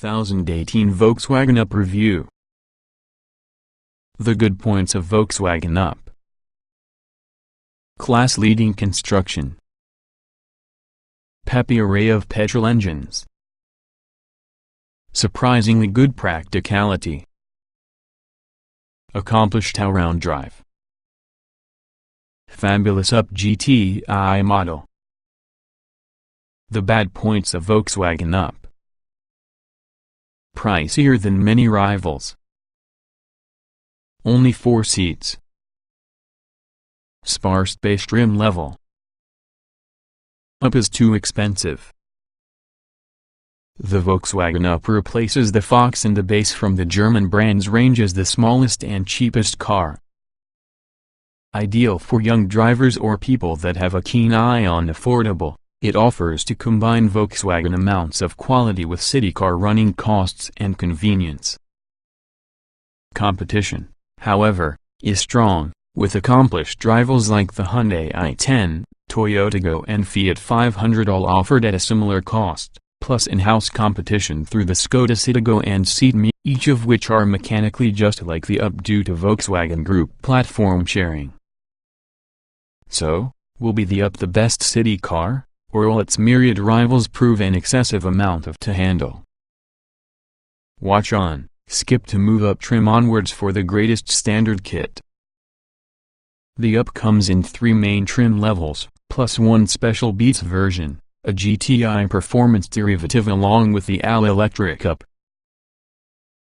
2018 Volkswagen Up Review. The good points of Volkswagen Up: class-leading construction, peppy array of petrol engines, surprisingly good practicality, accomplished all-round drive, fabulous Up GTI model. The bad points of Volkswagen Up: pricier than many rivals, only 4 seats, sparse base trim level, Up is too expensive. The Volkswagen Up replaces the Fox in the base from the German brand's range as the smallest and cheapest car. Ideal for young drivers or people that have a keen eye on affordable, it offers to combine Volkswagen amounts of quality with city car running costs and convenience. Competition, however, is strong, with accomplished rivals like the Hyundai i10, Toyota Go and Fiat 500 all offered at a similar cost, plus in-house competition through the Skoda Citigo and Ceed, each of which are mechanically just like the Up due to Volkswagen Group platform sharing. So, will be the Up the best city car, or will its myriad rivals prove an excessive amount to handle? Watch on, skip to move Up trim onwards for the greatest standard kit. The Up comes in 3 main trim levels, plus 1 special Beats version, a GTI performance derivative along with the all-electric Up.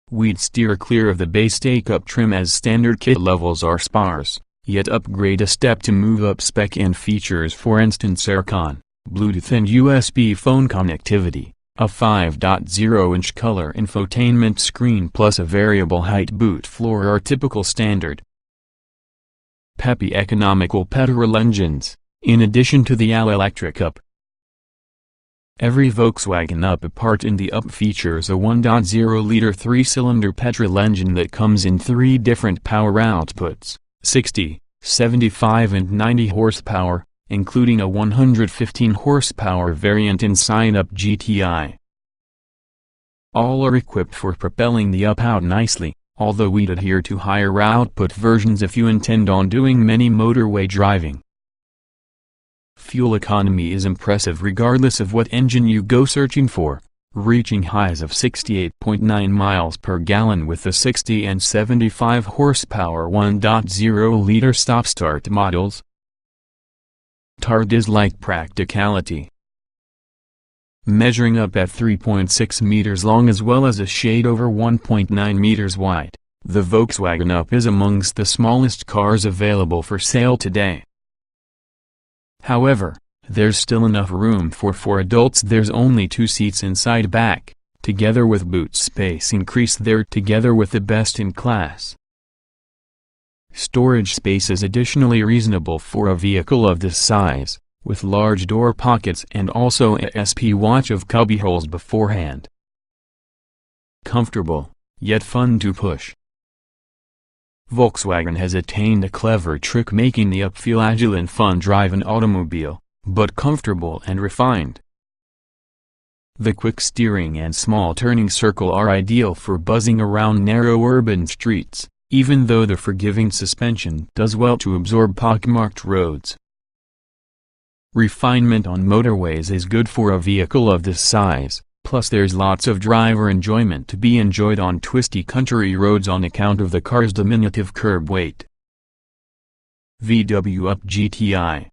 We'd steer clear of the base take-up trim as standard kit levels are sparse, yet upgrade a step to move up spec and features, for instance aircon, Bluetooth and USB phone connectivity, a 5.0-inch color infotainment screen plus a variable height boot floor are typical standard. Peppy economical petrol engines, in addition to the all-electric Up. Every Volkswagen Up apart in the Up features a 1.0-liter 3-cylinder petrol engine that comes in 3 different power outputs, 60, 75 and 90 horsepower, including a 115 horsepower variant inside Up GTI. All are equipped for propelling the Up out nicely, although we'd adhere to higher output versions if you intend on doing many motorway driving. Fuel economy is impressive regardless of what engine you go searching for, reaching highs of 68.9 miles per gallon with the 60 and 75 horsepower 1.0-liter stop-start models. TARDIS-like practicality. Measuring up at 3.6 meters long as well as a shade over 1.9 meters wide, the Volkswagen Up is amongst the smallest cars available for sale today. However, there's still enough room for 4 adults. There's only 2 seats inside back, together with boot space increased there together with the best in class. Storage space is additionally reasonable for a vehicle of this size, with large door pockets and also a SP watch of cubbyholes beforehand. Comfortable, yet fun to push. Volkswagen has attained a clever trick making the Up feel agile and fun drive an automobile, but comfortable and refined. The quick steering and small turning circle are ideal for buzzing around narrow urban streets, even though the forgiving suspension does well to absorb pockmarked roads. Refinement on motorways is good for a vehicle of this size, plus there's lots of driver enjoyment to be enjoyed on twisty country roads on account of the car's diminutive curb weight. VW Up GTI.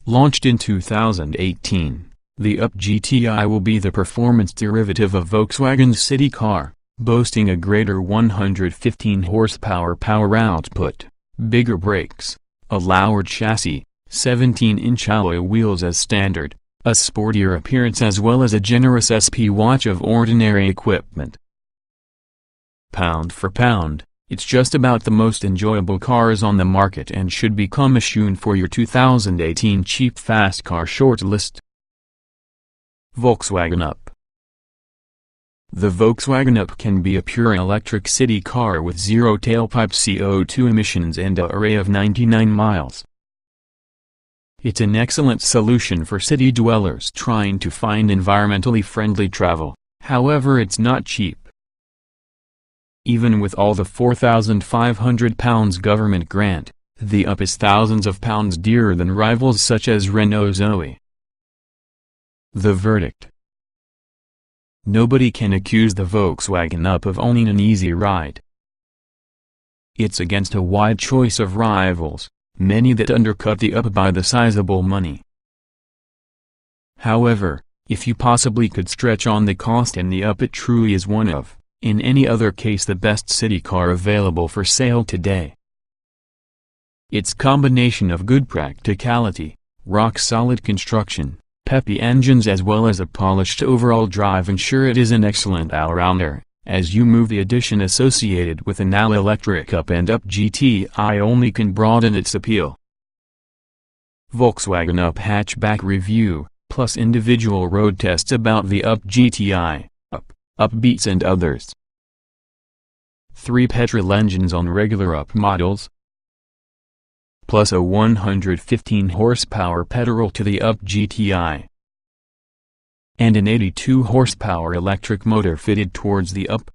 Launched in 2018, the Up GTI will be the performance derivative of Volkswagen's city car, boasting a greater 115 horsepower power output, bigger brakes, a lowered chassis, 17-inch alloy wheels as standard, a sportier appearance as well as a generous SP watch of ordinary equipment. Pound for pound, it's just about the most enjoyable cars on the market and should become a shoe-in for your 2018 cheap fast car shortlist. Volkswagen Up. The Volkswagen Up can be a pure electric city car with zero tailpipe CO2 emissions and an array of 99 miles. It's an excellent solution for city dwellers trying to find environmentally friendly travel, However, it's not cheap. Even with all the £4,500 government grant, the Up is thousands of pounds dearer than rivals such as Renault Zoe. The verdict. Nobody can accuse the Volkswagen Up of owning an easy ride. It's against a wide choice of rivals, many that undercut the Up by the sizable money. However, if you possibly could stretch on the cost in the Up, it truly is one of, in any other case, the best city car available for sale today. Its combination of good practicality, rock-solid construction, peppy engines as well as a polished overall drive ensure it is an excellent all-rounder. As you move, the addition associated with an all-electric Up and Up GTI only can broaden its appeal. Volkswagen Up hatchback review, plus individual road tests about the Up GTI, Up Beats and others. 3 petrol engines on regular Up models, plus a 115 horsepower petrol to the Up GTI, and an 82 horsepower electric motor fitted towards the Up.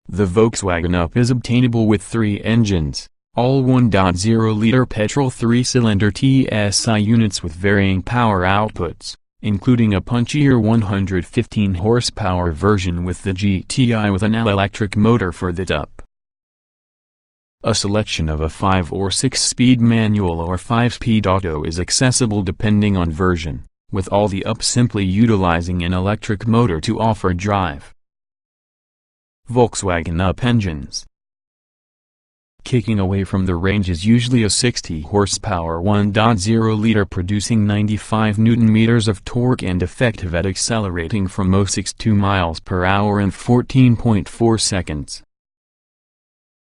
The Volkswagen Up is obtainable with 3 engines, all 1.0-liter petrol 3-cylinder TSI units with varying power outputs, including a punchier 115 horsepower version with the GTI with an all-electric motor for the Up. A selection of a 5 or 6-speed manual or 5-speed auto is accessible depending on version, with all the Up simply utilizing an electric motor to offer drive. Volkswagen Up engines. Kicking away from the range is usually a 60 horsepower 1.0-liter producing 95 Nm of torque and effective at accelerating from 0-62 miles per hour in 14.4 seconds.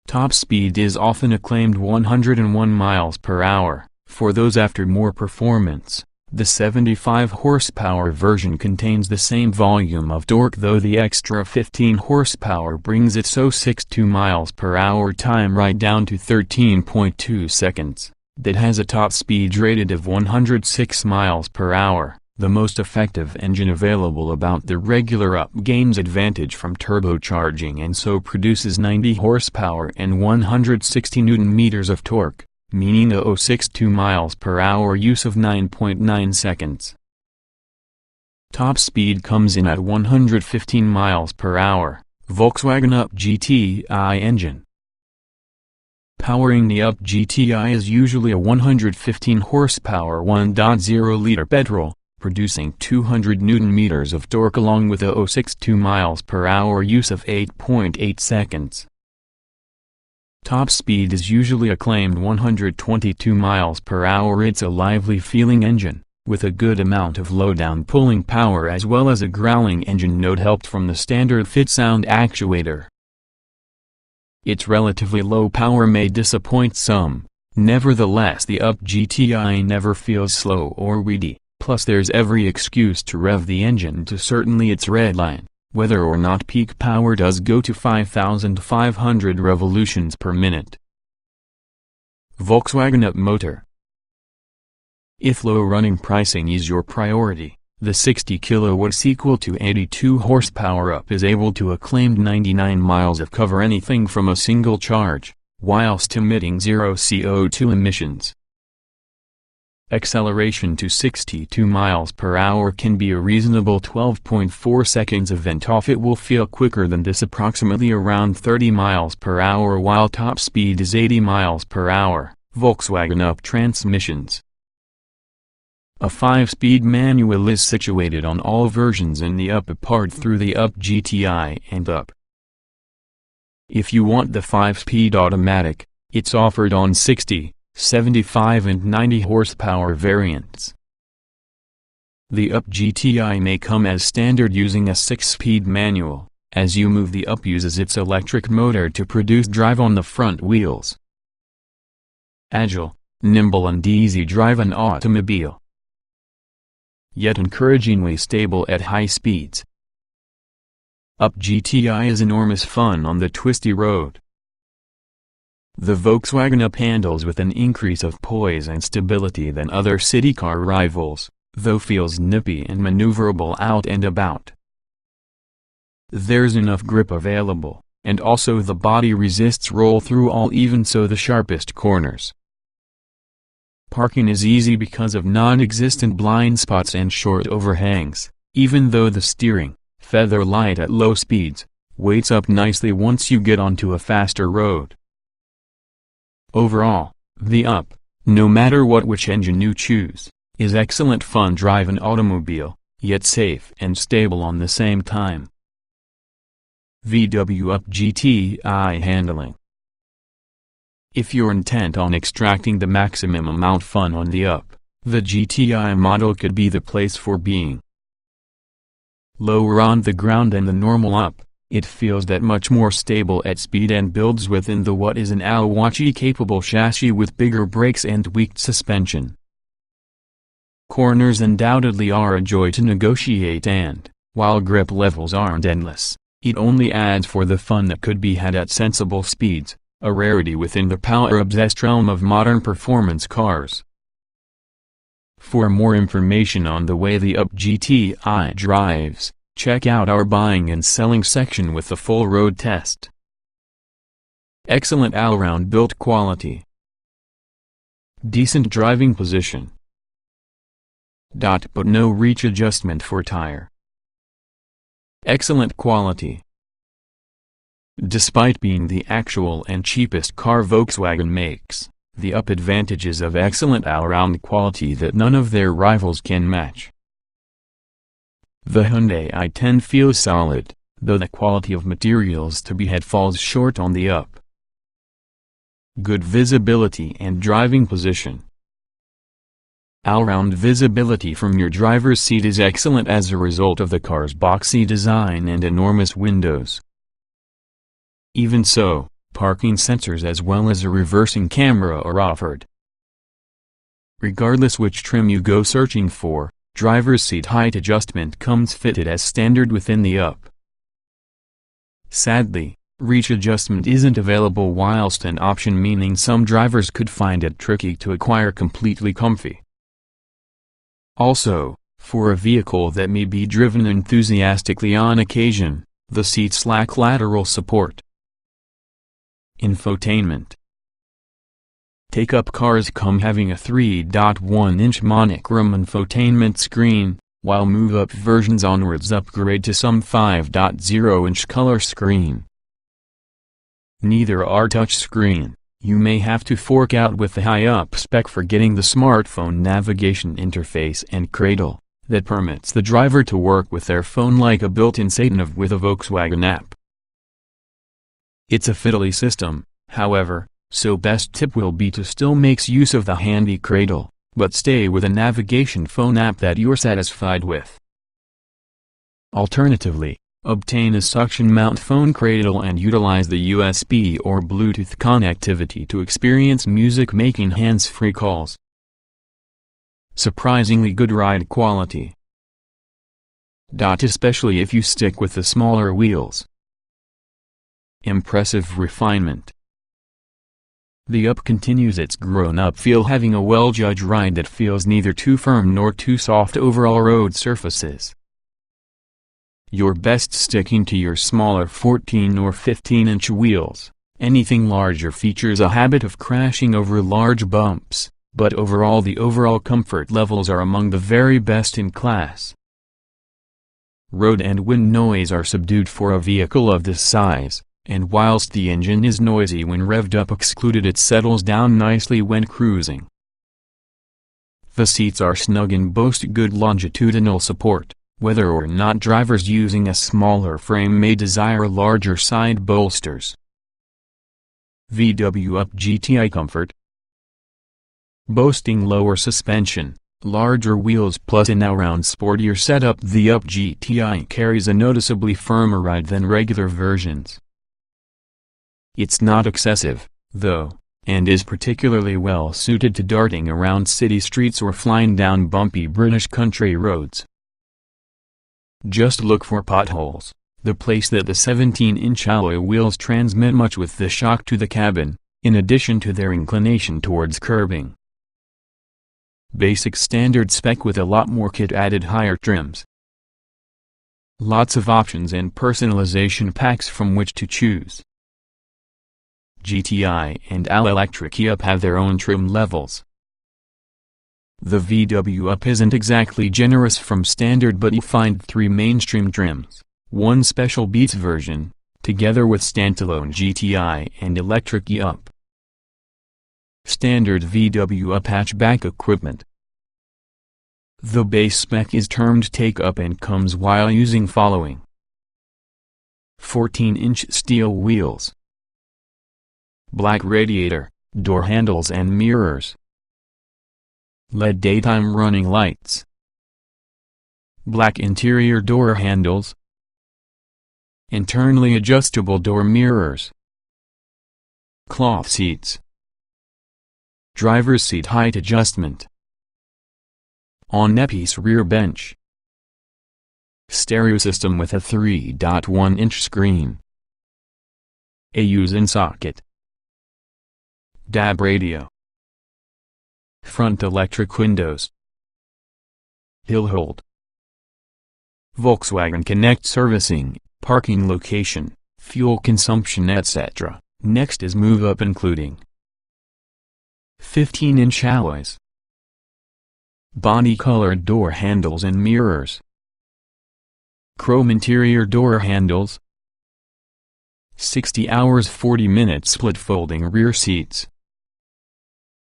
Top speed is often acclaimed 101 miles per hour. For those after more performance, the 75 horsepower version contains the same volume of torque, though the extra 15 horsepower brings its 0-62 miles per hour time right down to 13.2 seconds. That has a top speed rated of 106 miles per hour. The most effective engine available about the regular Up gains advantage from turbocharging and so produces 90 horsepower and 160 Nm of torque, meaning a 0-62 miles per hour use of 9.9 seconds. Top speed comes in at 115 miles per hour, Volkswagen Up GTI engine. Powering the Up GTI is usually a 115 horsepower 1.0-liter petrol, producing 200 Nm of torque along with a 0-62 miles per hour use of 8.8 seconds. Top speed is usually acclaimed 122 miles per hour. It's a lively feeling engine, with a good amount of low-down pulling power as well as a growling engine note helped from the standard fit sound actuator. Its relatively low power may disappoint some, nevertheless the Up GTI never feels slow or weedy. Plus there's every excuse to rev the engine to certainly its red line, whether or not peak power does go to 5,500 revolutions per minute. Volkswagen Up motor. If low running pricing is your priority, the 60 kilowatts equal to 82 horsepower Up is able to acclaimed 99 miles of cover anything from a single charge, whilst emitting 0 CO2 emissions. Acceleration to 62 miles per hour can be a reasonable 12.4 seconds. Event off it will feel quicker than this, approximately around 30 miles per hour, while top speed is 80 miles per hour. Volkswagen Up transmissions. A 5-speed manual is situated on all versions in the Up apart through the Up GTI and Up. If you want the 5-speed automatic, it's offered on 60, 75 and 90 horsepower variants. The Up GTI may come as standard using a 6-speed manual. As you move, the Up uses its electric motor to produce drive on the front wheels. Agile, nimble and easy drive an automobile. Yet encouragingly stable at high speeds. Up GTI is enormous fun on the twisty road. The Volkswagen Up handles with an increase of poise and stability than other city car rivals, though feels nippy and maneuverable out and about. There's enough grip available, and also the body resists roll through all, even so the sharpest corners. Parking is easy because of non-existent blind spots and short overhangs, even though the steering, feather light at low speeds, weights up nicely once you get onto a faster road. Overall, the Up, no matter which engine you choose, is excellent fun driving automobile, yet safe and stable on the same time. VW Up GTI handling. If you're intent on extracting the maximum amount fun on the Up, the GTI model could be the place for being. Lower on the ground than the normal Up, it feels that much more stable at speed and builds within the what is an all-wheel-capable chassis with bigger brakes and tweaked suspension. Corners undoubtedly are a joy to negotiate, and, while grip levels aren't endless, it only adds for the fun that could be had at sensible speeds, a rarity within the power-obsessed realm of modern performance cars. For more information on the way the Up GTI drives, check out our buying and selling section with the full road test. Excellent all-round build quality. Decent driving position. But no reach adjustment for tire. Excellent quality. Despite being the actual and cheapest car Volkswagen makes, the Up advantages of excellent all-round quality that none of their rivals can match. The Hyundai i10 feels solid, though the quality of materials to be had falls short on the Up. Good visibility and driving position. All-round visibility from your driver's seat is excellent as a result of the car's boxy design and enormous windows. Even so, parking sensors as well as a reversing camera are offered. Regardless which trim you go searching for, driver's seat height adjustment comes fitted as standard within the Up. Sadly, reach adjustment isn't available, whilst an option, meaning some drivers could find it tricky to acquire completely comfy. Also, for a vehicle that may be driven enthusiastically on occasion, the seats lack lateral support. Infotainment. Take-up cars come having a 3.1-inch monochrome infotainment screen, while move-up versions onwards upgrade to some 5.0-inch color screen. Neither are touchscreen. You may have to fork out with the high-up spec for getting the smartphone navigation interface and cradle, that permits the driver to work with their phone like a built-in sat-nav with a Volkswagen app. It's a fiddly system, however, so best tip will be to still make use of the handy cradle, but stay with a navigation phone app that you're satisfied with. Alternatively, obtain a suction mount phone cradle and utilize the USB or Bluetooth connectivity to experience music-making hands-free calls. Surprisingly good ride quality. Especially if you stick with the smaller wheels. Impressive refinement. The Up continues its grown-up feel, having a well-judged ride that feels neither too firm nor too soft over all road surfaces. You're best sticking to your smaller 14 or 15-inch wheels. Anything larger features a habit of crashing over large bumps, but overall the overall comfort levels are among the very best in class. Road and wind noise are subdued for a vehicle of this size, and whilst the engine is noisy when revved up excluded, it settles down nicely when cruising. The seats are snug and boast good longitudinal support, whether or not drivers using a smaller frame may desire larger side bolsters. VW Up GTI comfort. Boasting lower suspension, larger wheels plus an all-round sportier setup, the Up GTI carries a noticeably firmer ride than regular versions. It's not excessive, though, and is particularly well suited to darting around city streets or flying down bumpy British country roads. Just look for potholes, the place that the 17-inch alloy wheels transmit much with the shock to the cabin, in addition to their inclination towards curbing. Basic standard spec with a lot more kit added higher trims. Lots of options and personalization packs from which to choose. GTI and all-electric Up have their own trim levels. The VW Up isn't exactly generous from standard, but you find 3 mainstream trims, 1 special Beats version, together with standalone GTI and electric Up. Standard VW Up hatchback equipment. The base spec is termed take-up and comes while using following: 14-inch steel wheels, black radiator, door handles and mirrors, LED daytime running lights, black interior door handles, internally adjustable door mirrors, cloth seats, driver's seat height adjustment, on-piece rear bench, stereo system with a 3.1-inch screen, AUX in socket, DAB radio, front electric windows, hill hold, Volkswagen Connect servicing, parking location, fuel consumption etc. Next is move up, including 15-inch alloys, body-colored door handles and mirrors, chrome interior door handles, 60 hours 40 minutes split folding rear seats,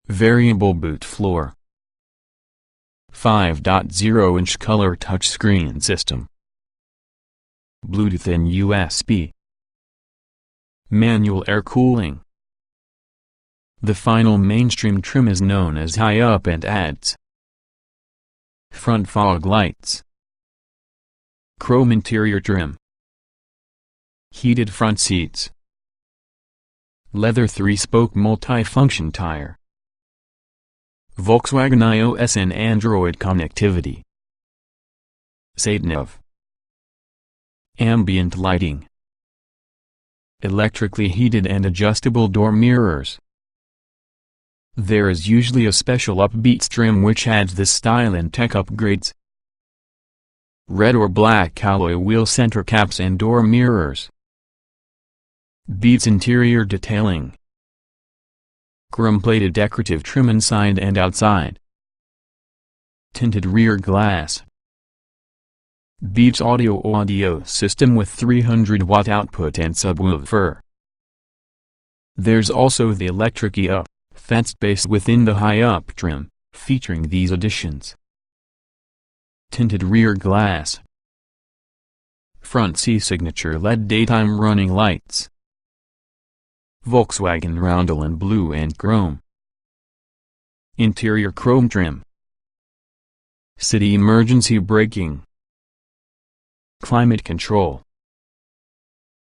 variable boot floor, 5.0-inch color touchscreen system, Bluetooth and USB, manual air cooling. The final mainstream trim is known as High Up and adds front fog lights, chrome interior trim, heated front seats, leather 3-spoke multi-function tire, Volkswagen iOS and Android connectivity, sat-nav, ambient lighting, electrically heated and adjustable door mirrors. There is usually a special upbeat trim which adds this style and tech upgrades. Red or black alloy wheel center caps and door mirrors. Beats interior detailing. Chrome-plated decorative trim inside and outside. Tinted rear glass. Beats audio system with 300-watt output and subwoofer. There's also the electric Up, fence space within the High Up trim, featuring these additions: tinted rear glass, front C signature LED daytime running lights, Volkswagen roundel in blue and chrome, interior chrome trim, city emergency braking, climate control,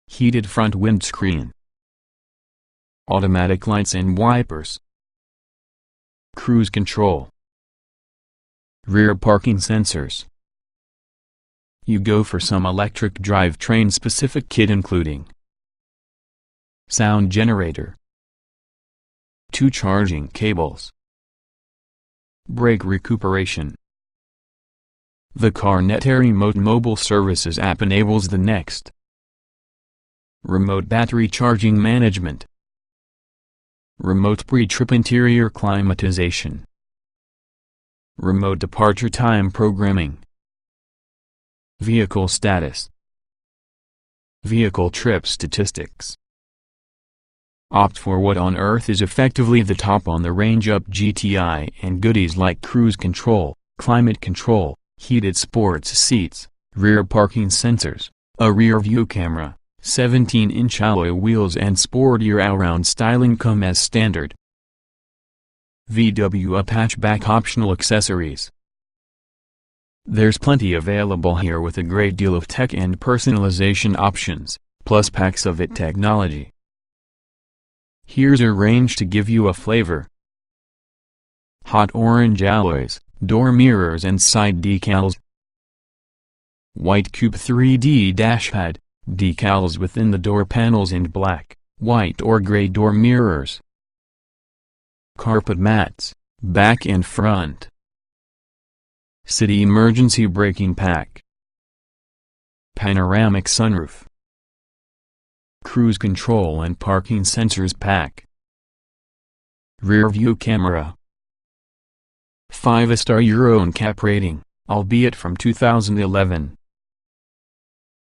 heated front windscreen, automatic lights and wipers, cruise control, rear parking sensors. You go for some electric drivetrain specific kit including sound generator, 2 charging cables, brake recuperation. The CarNet Remote Mobile Services app enables the next: remote battery charging management, remote pre-trip interior climatization, remote departure time programming, vehicle status, vehicle trip statistics. Opt for what on earth is effectively the top on the range Up GTI and goodies like cruise control, climate control, heated sports seats, rear parking sensors, a rear view camera, 17-inch alloy wheels and sportier all-round styling come as standard. VW Up hatchback optional accessories. There's plenty available here with a great deal of tech and personalization options, plus packs of it technology. Here's a range to give you a flavor: hot orange alloys, door mirrors and side decals, white coupe 3D dashpad, decals within the door panels and black, white or gray door mirrors, carpet mats, back and front, city emergency braking pack, panoramic sunroof, cruise control and parking sensors pack, rear view camera, 5-star Euro NCAP rating, albeit from 2011,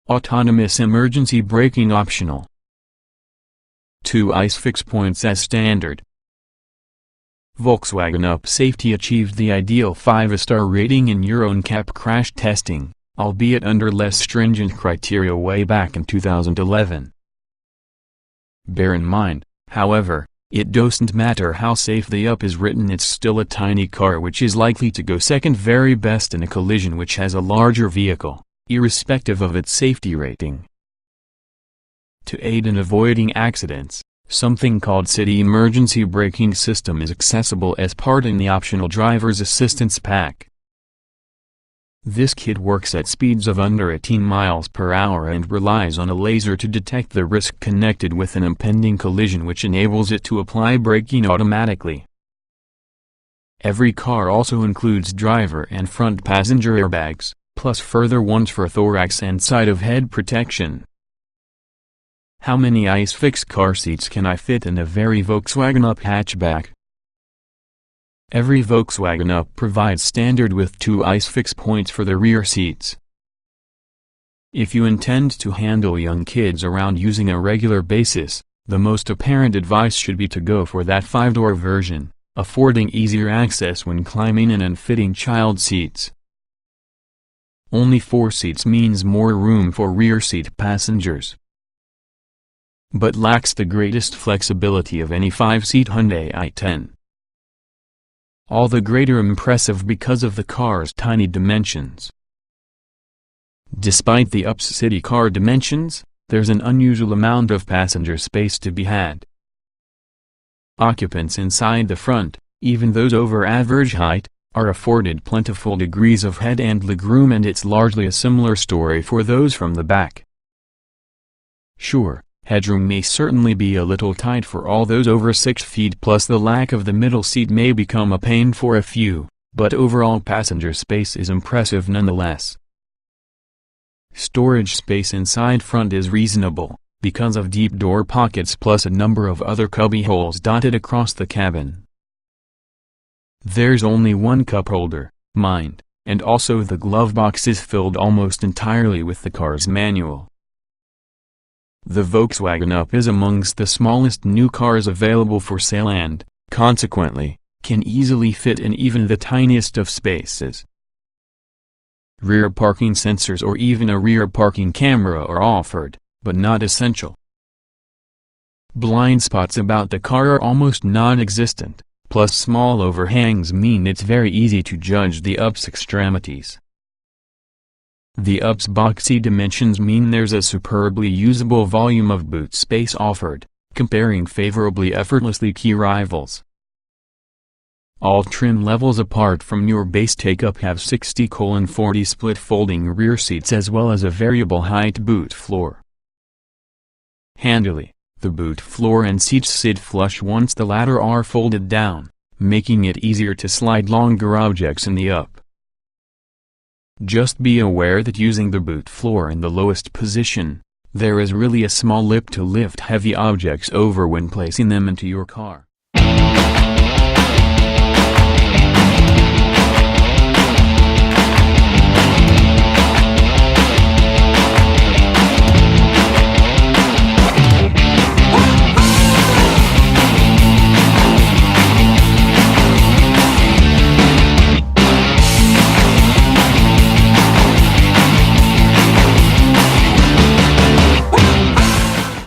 autonomous emergency braking optional, 2 ICE points as standard. Volkswagen Up Safety achieved the ideal 5-star rating in Euro NCAP crash testing, albeit under less stringent criteria way back in 2011. Bear in mind, however, it doesn't matter how safe the Up is written, it's still a tiny car which is likely to go second very best in a collision which has a larger vehicle, irrespective of its safety rating. To aid in avoiding accidents, something called City Emergency Braking System is accessible as part in the optional Driver's Assistance Pack. This kit works at speeds of under 18 miles per hour and relies on a laser to detect the risk connected with an impending collision, which enables it to apply braking automatically. Every car also includes driver and front passenger airbags, plus further ones for thorax and side of head protection. How many ICE car seats can I fit in a very Volkswagen Up hatchback? Every Volkswagen Up provides standard with 2 ICE points for the rear seats. If you intend to handle young kids around using a regular basis, the most apparent advice should be to go for that 5-door version, affording easier access when climbing in and fitting child seats. Only 4 seats means more room for rear seat passengers, but lacks the greatest flexibility of any 5-seat Hyundai i10. All the greater impressive because of the car's tiny dimensions. Despite the Up's city car dimensions, there's an unusual amount of passenger space to be had. Occupants inside the front, even those over average height, are afforded plentiful degrees of head and legroom, and it's largely a similar story for those from the back. Sure, headroom may certainly be a little tight for all those over 6 feet, plus the lack of the middle seat may become a pain for a few, but overall passenger space is impressive nonetheless. Storage space inside front is reasonable, because of deep door pockets plus a number of other cubby holes dotted across the cabin. There's only one cup holder, mind, and also the glove box is filled almost entirely with the car's manual. The Volkswagen Up is amongst the smallest new cars available for sale and, consequently, can easily fit in even the tiniest of spaces. Rear parking sensors or even a rear parking camera are offered, but not essential. Blind spots about the car are almost non-existent, plus small overhangs mean it's very easy to judge the Up's extremities. The Up's boxy dimensions mean there's a superbly usable volume of boot space offered, comparing favorably effortlessly key rivals. All trim levels apart from your base take-up have 60/40 split folding rear seats as well as a variable height boot floor. Handily, the boot floor and seats sit flush once the latter are folded down, making it easier to slide longer objects in the Up. Just be aware that using the boot floor in the lowest position, there is really a small lip to lift heavy objects over when placing them into your car.